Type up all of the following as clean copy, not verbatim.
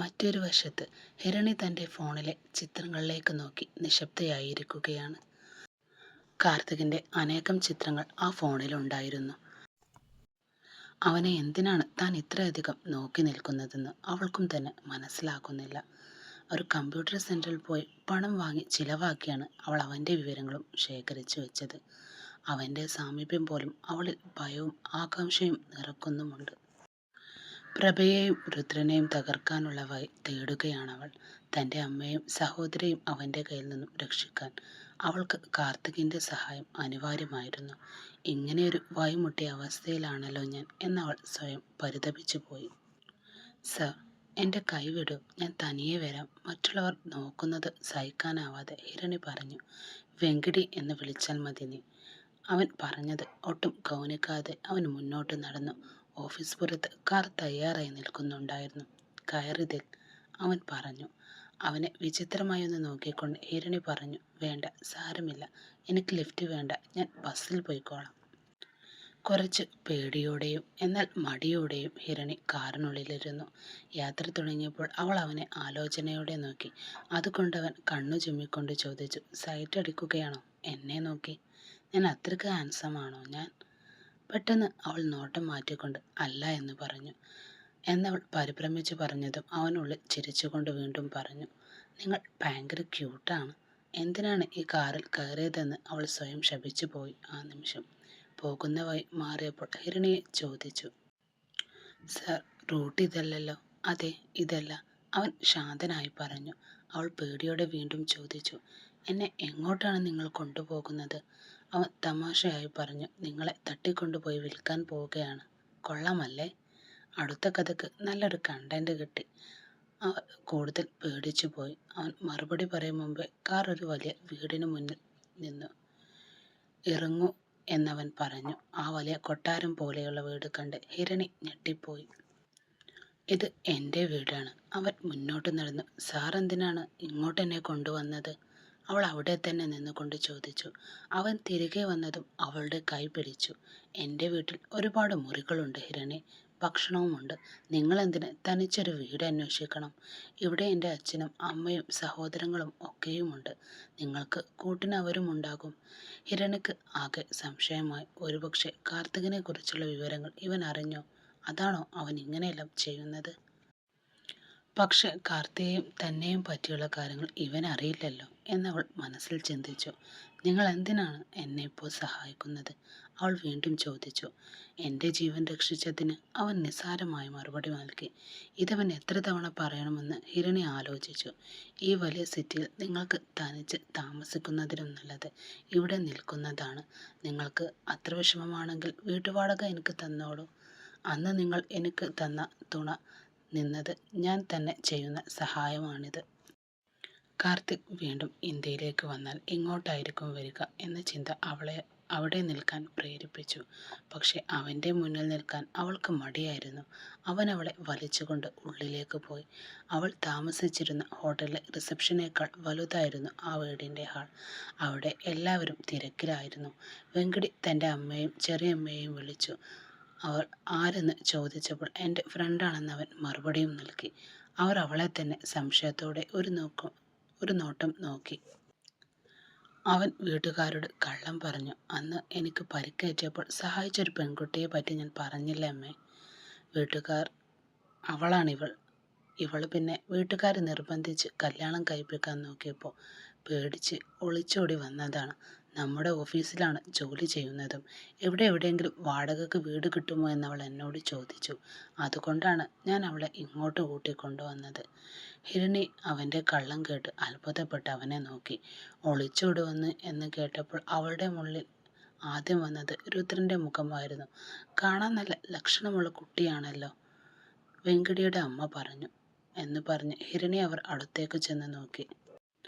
മറ്റൊരു വശത്ത് ഹിരണി തൻ്റെ ഫോണിലെ ചിത്രങ്ങളിലേക്ക് നോക്കി നിശബ്ദയായിരിക്കുകയാണ്. കാർത്തികിൻ്റെ അനേകം ചിത്രങ്ങൾ ആ ഫോണിലുണ്ടായിരുന്നു. അവനെ എന്തിനാണ് താൻ ഇത്രയധികം നോക്കി നിൽക്കുന്നതെന്ന് അവൾക്കും തന്നെ മനസ്സിലാകുന്നില്ല. ഒരു കമ്പ്യൂട്ടർ സെന്ററിൽ പോയി പണം വാങ്ങി ചിലവാക്കിയാണ് അവൾ അവൻ്റെ വിവരങ്ങളും ശേഖരിച്ചു വെച്ചത്. അവൻ്റെ സാമീപ്യം പോലും അവളിൽ ഭയവും ആകാംക്ഷയും നിറക്കുന്നുമുണ്ട്. പ്രഭയെയും രുദ്രനെയും തകർക്കാനുള്ള വഴി തേടുകയാണവൾ. തൻ്റെ അമ്മയും സഹോദരിയും അവൻ്റെ കയ്യിൽ നിന്നും രക്ഷിക്കാൻ അവൾക്ക് കാർത്തികിൻ്റെ സഹായം അനിവാര്യമായിരുന്നു. ഇങ്ങനെയൊരു വഴിമുട്ടിയ അവസ്ഥയിലാണല്ലോ ഞാൻ എന്നവൾ സ്വയം പരിതപിച്ചു പോയി. സർ, എൻ്റെ കൈവിടൂ, ഞാൻ തനിയെ വരാം. മറ്റുള്ളവർ നോക്കുന്നത് സഹിക്കാനാവാതെ ഹിരണി പറഞ്ഞു. വെങ്കിടി എന്ന് വിളിച്ചാൽ മതി നീ. അവൻ പറഞ്ഞത് ഒട്ടും ഗൗനിക്കാതെ അവൻ മുന്നോട്ട് നടന്നു. ഓഫീസ് പുറത്ത് കാർ തയ്യാറായി നിൽക്കുന്നുണ്ടായിരുന്നു. കയറിതിൽ, അവൻ പറഞ്ഞു. അവനെ വിചിത്രമായി ഒന്ന് നോക്കിക്കൊണ്ട് ഹിരണി പറഞ്ഞു. വേണ്ട, സാരമില്ല, എനിക്ക് ലിഫ്റ്റ് വേണ്ട, ഞാൻ ബസ്സിൽ പോയിക്കോളാം. കുറച്ച് പേടിയോടെയും എന്നാൽ മടിയോടെയും ഹിരണി കാറിനുള്ളിലിരുന്നു. യാത്ര തുടങ്ങിയപ്പോൾ അവൾ അവനെ ആലോചനയോടെ നോക്കി. അതുകൊണ്ടവൻ കണ്ണു ചിമ്മിക്കൊണ്ട് ചോദിച്ചു, സൈറ്റ് അടിക്കുകയാണോ? എന്നെ നോക്കി. ഞാൻ അത്രയ്ക്ക് ഹാൻസമാണോ ഞാൻ? പെട്ടെന്ന് അവൾ നോട്ടം മാറ്റിക്കൊണ്ട് അല്ല എന്ന് പറഞ്ഞു. എന്നവൾ പരിഭ്രമിച്ചു പറഞ്ഞതും അവനുള്ളിൽ ചിരിച്ചുകൊണ്ട് വീണ്ടും പറഞ്ഞു, നിങ്ങൾ ഭയങ്കര ക്യൂട്ടാണ്. എന്തിനാണ് ഈ കാറിൽ കയറിയതെന്ന് അവൾ സ്വയം ശപിച്ചു പോയി. ആ നിമിഷം പോകുന്ന വഴി മാറിയപ്പോൾ ഹിരണിയെ ചോദിച്ചു, സർ, റൂട്ട് ഇതല്ലല്ലോ? അതെ, ഇതല്ല, അവൻ ശാന്തനായി പറഞ്ഞു. അവൾ പേടിയോടെ വീണ്ടും ചോദിച്ചു, എന്നെ എങ്ങോട്ടാണ് നിങ്ങൾ കൊണ്ടുപോകുന്നത്? അവൻ തമാശയായി പറഞ്ഞു, നിങ്ങളെ തട്ടിക്കൊണ്ടുപോയി വിൽക്കാൻ പോവുകയാണ്. കൊള്ളാമല്ലേ? അടുത്ത കഥക്ക് നല്ലൊരു കണ്ടന്റ് കിട്ടി. അവൻ കൂടുതൽ പേടിച്ചു പോയി. അവൻ മറുപടി പറയും മുമ്പേ കാർ ഒരു വലിയ വീടിന് മുന്നിൽ നിന്നു. ഇറങ്ങൂ എന്നവൻ പറഞ്ഞു. ആ വലിയ കൊട്ടാരം പോലെയുള്ള വീട് കണ്ട് ഹിരണി ഞെട്ടിപ്പോയി. ഇത് എൻ്റെ വീടാണ്. അവൻ മുന്നോട്ട് നടന്നു. സാർ എന്തിനാണ് ഇങ്ങോട്ട് എന്നെ കൊണ്ടുവന്നത്? അവൾ അവിടെ തന്നെ നിന്നുകൊണ്ട് ചോദിച്ചു. അവൻ തിരികെ വന്നതും അവളുടെ കൈ പിടിച്ചു. എൻ്റെ വീട്ടിൽ ഒരുപാട് മുറികളുണ്ട് ഹിരണി, ഭക്ഷണവുമുണ്ട്. നിങ്ങളെന്തിന് തനിച്ചൊരു വീട് അന്വേഷിക്കണം? ഇവിടെ എൻ്റെ അച്ഛനും അമ്മയും സഹോദരങ്ങളും ഒക്കെയുമുണ്ട്. നിങ്ങൾക്ക് കൂട്ടിന് അവരും ഉണ്ടാകും. ഹിരണിക്ക് ആകെ സംശയമായി. ഒരുപക്ഷെ കാർത്തികിനെ കുറിച്ചുള്ള വിവരങ്ങൾ ഇവൻ അറിഞ്ഞോ? അതാണോ അവൻ ഇങ്ങനെയെല്ലാം ചെയ്യുന്നത്? പക്ഷെ കാർത്തികയും തന്നെയും പറ്റിയുള്ള കാര്യങ്ങൾ ഇവൻ അറിയില്ലല്ലോ എന്നവൾ മനസ്സിൽ ചിന്തിച്ചു. നിങ്ങൾ എന്തിനാണ് എന്നെ ഇപ്പോൾ സഹായിക്കുന്നത്? അവൾ വീണ്ടും ചോദിച്ചു. എൻ്റെ ജീവൻ രക്ഷിച്ചതിന് അവൻ നിസ്സാരമായ മറുപടി നൽകി. ഇതവൻ എത്ര തവണ പറയണമെന്ന് ഹിരണി ആലോചിച്ചു. ഈ വലിയ സിറ്റിയിൽ നിങ്ങൾക്ക് തനിച്ച് താമസിക്കുന്നതിനും നല്ലത് ഇവിടെ നിൽക്കുന്നതാണ്. നിങ്ങൾക്ക് അത്ര വിഷമമാണെങ്കിൽ വീട്ടുവാടക എനിക്ക് തന്നോളൂ. അന്ന് നിങ്ങൾ എനിക്ക് തന്ന തുണ നിന്നത് ഞാൻ തന്നെ ചെയ്യുന്ന സഹായമാണിത്. കാർത്തിക് വീണ്ടും ഇന്ത്യയിലേക്ക് വന്നാൽ ഇങ്ങോട്ടായിരിക്കും വരിക എന്ന ചിന്ത അവളെ അവിടെ നിൽക്കാൻ പ്രേരിപ്പിച്ചു. പക്ഷെ അവൻ്റെ മുന്നിൽ നിൽക്കാൻ അവൾക്ക് മടിയായിരുന്നു. അവൻ അവളെ വലിച്ചുകൊണ്ട് ഉള്ളിലേക്ക് പോയി. അവൾ താമസിച്ചിരുന്ന ഹോട്ടലിലെ റിസപ്ഷനേക്കാൾ വലുതായിരുന്നു ആ വീടിൻ്റെ ഹാൾ. അവിടെ എല്ലാവരും തിരക്കിലായിരുന്നു. വെങ്കടി തൻ്റെ അമ്മയും ചെറിയമ്മയെയും വിളിച്ചു. അവർ ആരെന്ന് ചോദിച്ചപ്പോൾ എൻ്റെ ഫ്രണ്ടാണെന്ന് അവൻ മറുപടിയും നൽകി. അവർ അവളെ തന്നെ സംശയത്തോടെ ഒരു നോട്ടം നോക്കി. അവൻ വീട്ടുകാരോട് കള്ളം പറഞ്ഞു. അന്ന് എനിക്ക് പരിക്കേറ്റപ്പോൾ സഹായിച്ചൊരു പെൺകുട്ടിയെ പറ്റി ഞാൻ പറഞ്ഞില്ല അമ്മേ. വീട്ടുകാർ അവളാണിവൾ. പിന്നെ വീട്ടുകാർ നിർബന്ധിച്ച് കല്യാണം കഴിപ്പിക്കാൻ നോക്കിയപ്പോൾ പേടിച്ച് ഒളിച്ചോടി വന്നതാണ്. നമ്മുടെ ഓഫീസിലാണ് ജോലി ചെയ്യുന്നതും. എവിടെയെങ്കിലും വാടകയ്ക്ക് വീട് കിട്ടുമോ എന്നവൾ എന്നോട് ചോദിച്ചു. അതുകൊണ്ടാണ് ഞാൻ അവളെ ഇങ്ങോട്ട് കൂട്ടിക്കൊണ്ടുവന്നത്. ഹിരണി അവൻ്റെ കള്ളം കേട്ട് അത്ഭുതപ്പെട്ട് അവനെ നോക്കി. ഒളിച്ചോടുവന്ന് എന്ന് കേട്ടപ്പോൾ അവളുടെ മുന്നിൽ ആദ്യം വന്നത് രുദ്രൻ്റെ മുഖമായിരുന്നു. കാണാൻ നല്ല ലക്ഷണമുള്ള കുട്ടിയാണല്ലോ, വെങ്കിടിയുടെ അമ്മ പറഞ്ഞു എന്ന് പറഞ്ഞ് ഹിരണി അവർ അടുത്തേക്ക് ചെന്ന് നോക്കി.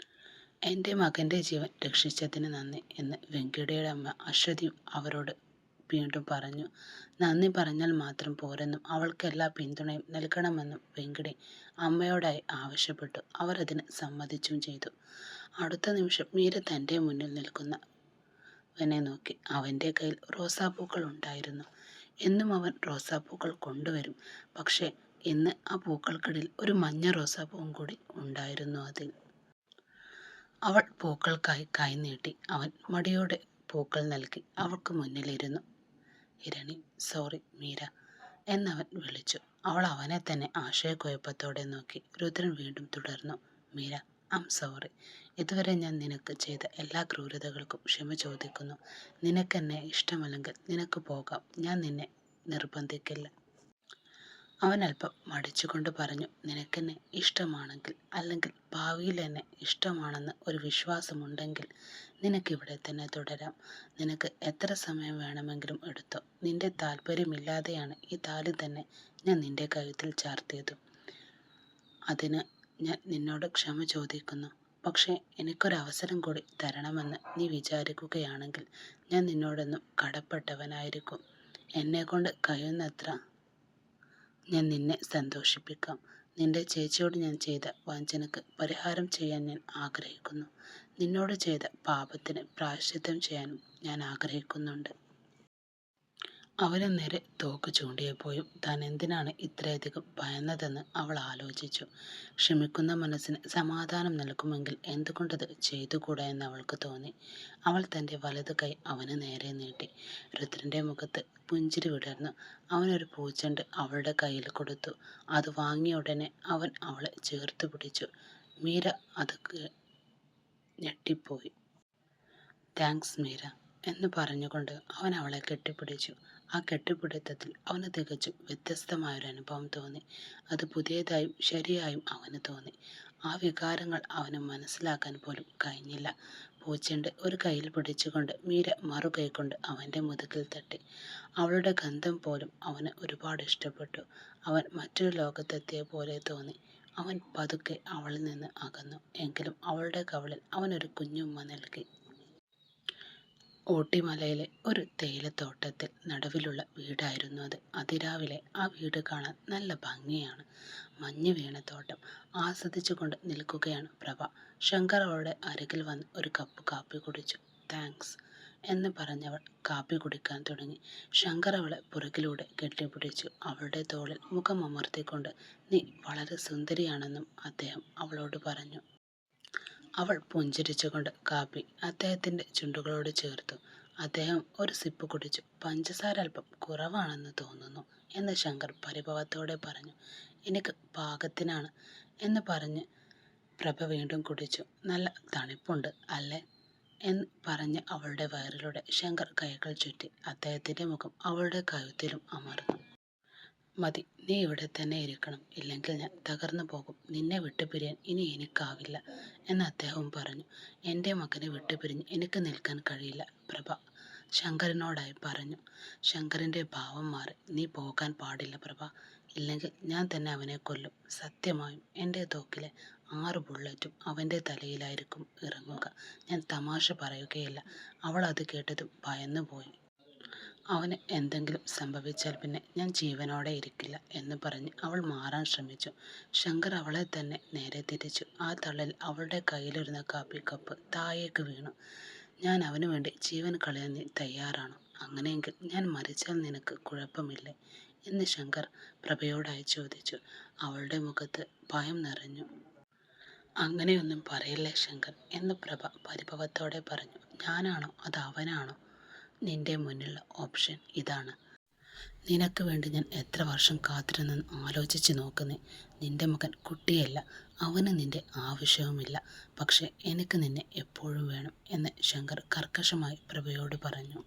എൻ്റെ മകൻ്റെ ജീവൻ രക്ഷിച്ചതിന് നന്ദി എന്ന് വെങ്കിടിയുടെ അമ്മ അശ്വതിയും അവരോട് വീണ്ടും പറഞ്ഞു. നന്ദി പറഞ്ഞാൽ മാത്രം പോരെന്നും അവൾക്ക് എല്ലാ പിന്തുണയും നൽകണമെന്നും വെങ്കിടി അമ്മയോടായി ആവശ്യപ്പെട്ടു. അവർ അതിന് സമ്മതിച്ചും ചെയ്തു. അടുത്ത നിമിഷം മീര തൻ്റെ മുന്നിൽ നിൽക്കുന്നവനെ നോക്കി. അവൻ്റെ കയ്യിൽ റോസാപ്പൂക്കൾ ഉണ്ടായിരുന്നു. എന്നും അവൻ റോസാപ്പൂക്കൾ കൊണ്ടുവരും. പക്ഷേ ഇന്ന് ആ പൂക്കൾക്കിടയിൽ ഒരു മഞ്ഞ റോസാപ്പൂവും കൂടി ഉണ്ടായിരുന്നു അതിൽ. അവൾ പൂക്കൾക്കായി കൈ നീട്ടി. അവൻ മടിയോടെ പൂക്കൾ നൽകി അവൾക്ക് മുന്നിലിരുന്നു. ഹിരണി, സോറി മീര എന്നവൻ വിളിച്ചു. അവൾ അവനെ തന്നെ ആശയക്കുഴപ്പത്തോടെ നോക്കി. രുദ്രൻ വീണ്ടും തുടർന്നു. Meera, I'm sorry. ഇതുവരെ ഞാൻ നിനക്ക് ചെയ്ത എല്ലാ ക്രൂരതകൾക്കും ക്ഷമ ചോദിക്കുന്നു. നിനക്കെന്നെ ഇഷ്ടമല്ലെങ്കിൽ നിനക്ക് പോകാം. ഞാൻ നിന്നെ നിർബന്ധിക്കില്ല. അവൻ അല്പം മടിച്ചുകൊണ്ട് പറഞ്ഞു. നിനക്കെന്നെ ഇഷ്ടമാണെങ്കിൽ, അല്ലെങ്കിൽ ഭാവിയിൽ എന്നെ ഇഷ്ടമാണെന്ന് ഒരു വിശ്വാസമുണ്ടെങ്കിൽ നിനക്കിവിടെ തന്നെ തുടരാം. നിനക്ക് എത്ര സമയം വേണമെങ്കിലും എടുത്തോ. നിന്റെ താല്പര്യമില്ലാതെയാണ് ഈ താലി തന്നെ ഞാൻ നിന്റെ കഴുത്തിൽ ചാർത്തിയതും. അതിന് ഞാൻ നിന്നോട് ക്ഷമ ചോദിക്കുന്നു. പക്ഷേ എനിക്കൊരവസരം കൂടി തരണമെന്ന് നീ വിചാരിക്കുകയാണെങ്കിൽ ഞാൻ നിന്നോടൊന്നും കടപ്പെട്ടവനായിരിക്കും. എന്നെക്കൊണ്ട് കഴിയുന്നത്ര ഞാൻ നിന്നെ സന്തോഷിപ്പിക്കാം. നിന്റെ ചേച്ചിയോട് ഞാൻ ചെയ്ത വഞ്ചനക്ക് പരിഹാരം ചെയ്യാൻ ഞാൻ ആഗ്രഹിക്കുന്നു. നിന്നോട് ചെയ്ത പാപത്തിന് പ്രായശ്ചിത്തം ചെയ്യാനും ഞാൻ ആഗ്രഹിക്കുന്നുണ്ട്. അവന് നേരെ തോക്ക് ചൂണ്ടിയപ്പോഴും താൻ എന്തിനാണ് ഇത്രയധികം ഭയന്നതെന്ന് അവൾ ആലോചിച്ചു. ക്ഷമിക്കുന്ന മനസ്സിന് സമാധാനം നൽകുമെങ്കിൽ എന്തുകൊണ്ടത് ചെയ്തുകൂടാ എന്ന് അവൾക്ക് തോന്നി. അവൾ തൻ്റെ വലതു കൈ അവന് നേരെ നീട്ടി. രുദ്രൻ്റെ മുഖത്ത് പുഞ്ചിരി വിടർന്നു. അവനൊരു പൂച്ചെണ്ട് അവളുടെ കയ്യിൽ കൊടുത്തു. അത് വാങ്ങിയ ഉടനെ അവൻ അവളെ ചേർത്ത് പിടിച്ചു. മീര അത് ഞെട്ടിപ്പോയി. താങ്ക്സ് മീര എന്ന് പറഞ്ഞുകൊണ്ട് അവൻ അവളെ കെട്ടിപ്പിടിച്ചു. ആ കെട്ടിപ്പിടുത്തത്തിൽ അവന് തികച്ചും വ്യത്യസ്തമായൊരു അനുഭവം തോന്നി. അത് പുതിയതായും ശരിയായും അവന് തോന്നി. ആ വികാരങ്ങൾ അവന് മനസ്സിലാക്കാൻ പോലും കഴിഞ്ഞില്ല. പൂച്ചെണ്ട് ഒരു കയ്യിൽ പിടിച്ചുകൊണ്ട് മീര മറുകൈ കൊണ്ട് അവൻ്റെ മുതുകിൽ തട്ടി. അവളുടെ ഗന്ധം പോലും അവന് ഒരുപാട് ഇഷ്ടപ്പെട്ടു. അവൻ മറ്റൊരു ലോകത്തെത്തിയ പോലെ തോന്നി. അവൻ പതുക്കെ അവളിൽ നിന്ന് അകന്നു. എങ്കിലും അവളുടെ കവിളിൽ അവനൊരു കുഞ്ഞുമ്മ നൽകി. ഊട്ടിമലയിലെ ഒരു തേയിലത്തോട്ടത്തിൽ നടുവിലുള്ള വീടായിരുന്നു അത്. അതിരാവിലെ ആ വീട് കാണാൻ നല്ല ഭംഗിയാണ്. മഞ്ഞ് വീണ തോട്ടം ആസ്വദിച്ചുകൊണ്ട് നിൽക്കുകയാണ് പ്രഭ. ശങ്കർ അവളുടെ അരികിൽ വന്ന് ഒരു കപ്പ് കാപ്പി കുടിച്ചു. താങ്ക്സ് എന്ന് പറഞ്ഞവൾ കാപ്പി കുടിക്കാൻ തുടങ്ങി. ശങ്കർ അവളെ പുറകിലൂടെ കെട്ടിപ്പിടിച്ചു. അവളുടെ തോളിൽ മുഖം അമർത്തിക്കൊണ്ട് നീ വളരെ സുന്ദരിയാണെന്നും അദ്ദേഹം അവളോട് പറഞ്ഞു. അവൾ പുഞ്ചിരിച്ചുകൊണ്ട് കാപ്പി അദ്ദേഹത്തിൻ്റെ ചുണ്ടുകളോട് ചേർത്തു. അദ്ദേഹം ഒരു സിപ്പ് കുടിച്ചു. പഞ്ചസാര അല്പം കുറവാണെന്ന് തോന്നുന്നു എന്ന് ശങ്കർ പരിഭവത്തോടെ പറഞ്ഞു. എനിക്ക് പാകത്തിനാണ് എന്ന് പറഞ്ഞ് പ്രഭ വീണ്ടും കുടിച്ചു. നല്ല തണുപ്പുണ്ട് അല്ലേ എന്ന് പറഞ്ഞ് അവളുടെ വയറിലൂടെ ശങ്കർ കൈകൾ ചുറ്റി അദ്ദേഹത്തിൻ്റെ മുഖം അവളുടെ കഴുത്തിലും അമർന്നു. മതി, നീ ഇവിടെ തന്നെ ഇരിക്കണം. ഇല്ലെങ്കിൽ ഞാൻ തകർന്നു പോകും. നിന്നെ വിട്ടുപിരിയാൻ ഇനി എനിക്കാവില്ല എന്ന് അദ്ദേഹവും പറഞ്ഞു. എൻ്റെ മകനെ വിട്ടുപിരിഞ്ഞ് എനിക്ക് നിൽക്കാൻ കഴിയില്ല, പ്രഭ ശങ്കറിനോടായി പറഞ്ഞു. ശങ്കറിൻ്റെ ഭാവം മാറി. നീ പോകാൻ പാടില്ല പ്രഭ. ഇല്ലെങ്കിൽ ഞാൻ തന്നെ അവനെ കൊല്ലും. സത്യമായും എൻ്റെ തോക്കിലെ 6 ബുള്ളറ്റും അവൻ്റെ തലയിലായിരിക്കും ഇറങ്ങുക. ഞാൻ തമാശ പറയുകയില്ല. അവൾ അത് കേട്ടതും ഭയന്നുപോയി. അവന് എന്തെങ്കിലും സംഭവിച്ചാൽ പിന്നെ ഞാൻ ജീവനോടെ ഇരിക്കില്ല എന്ന് പറഞ്ഞ് അവൾ മാറാൻ ശ്രമിച്ചു. ശങ്കർ അവളെ തന്നെ നേരെ തിരിച്ചു. ആ തള്ളൽ അവളുടെ കയ്യിലിരുന്ന കാപ്പി കപ്പ് താഴേക്ക് വീണു. ഞാൻ അവനു വേണ്ടി ജീവൻ കളയാൻ നീ തയ്യാറാണോ? അങ്ങനെയെങ്കിൽ ഞാൻ മരിച്ചാൽ നിനക്ക് കുഴപ്പമില്ലേ എന്ന് ശങ്കർ പ്രഭയോടായി ചോദിച്ചു. അവളുടെ മുഖത്ത് ഭയം നിറഞ്ഞു. അങ്ങനെയൊന്നും പറയില്ലേ ശങ്കർ എന്ന് പ്രഭ പരിഭവത്തോടെ പറഞ്ഞു. ഞാനാണോ അത് അവനാണോ? നിന്റെ മുന്നിലുള്ള ഓപ്ഷൻ ഇതാണ്. നിനക്ക് വേണ്ടി ഞാൻ എത്ര വർഷം കാത്തിരുന്നെന്ന് ആലോചിച്ച് നോക്കുന്നേ. നിന്റെ മകൻ കുട്ടിയല്ല. അവന് നിന്റെ ആവശ്യവുമില്ല. പക്ഷെ എനിക്ക് നിന്നെ എപ്പോഴും വേണം എന്ന് ശങ്കർ കർക്കശമായി പ്രഭയോട് പറഞ്ഞു.